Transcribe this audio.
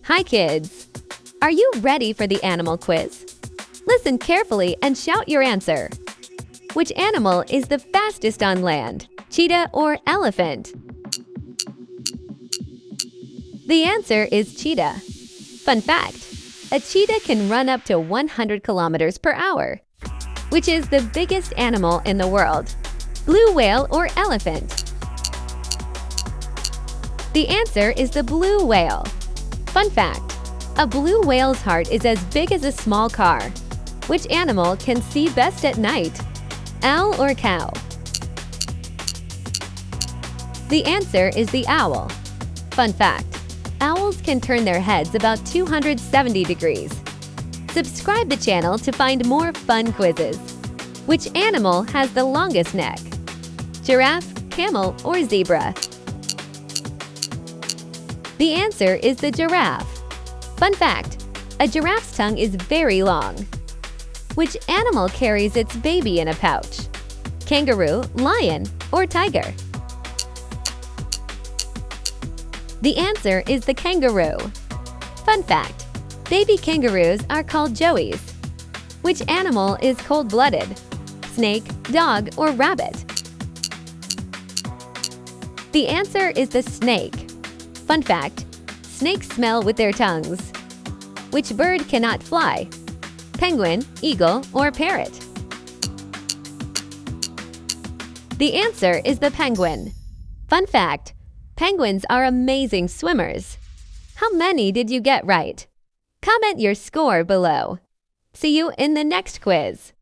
Hi kids! Are you ready for the animal quiz? Listen carefully and shout your answer. Which animal is the fastest on land, cheetah or elephant? The answer is cheetah. Fun fact, a cheetah can run up to 100 kilometers per hour, which is the biggest animal in the world. Blue whale or elephant? The answer is the blue whale. Fun fact, a blue whale's heart is as big as a small car. Which animal can see best at night? Owl or cow? The answer is the owl. Fun fact, owls can turn their heads about 270 degrees. Subscribe the channel to find more fun quizzes. Which animal has the longest neck? Giraffe, camel, or zebra? The answer is the giraffe. Fun fact, a giraffe's tongue is very long. Which animal carries its baby in a pouch? Kangaroo, lion, or tiger? The answer is the kangaroo. Fun fact, baby kangaroos are called joeys. Which animal is cold-blooded? Snake, dog, or rabbit? The answer is the snake. Fun fact, snakes smell with their tongues. Which bird cannot fly? Penguin, eagle, or parrot? The answer is the penguin. Fun fact, penguins are amazing swimmers. How many did you get right? Comment your score below. See you in the next quiz.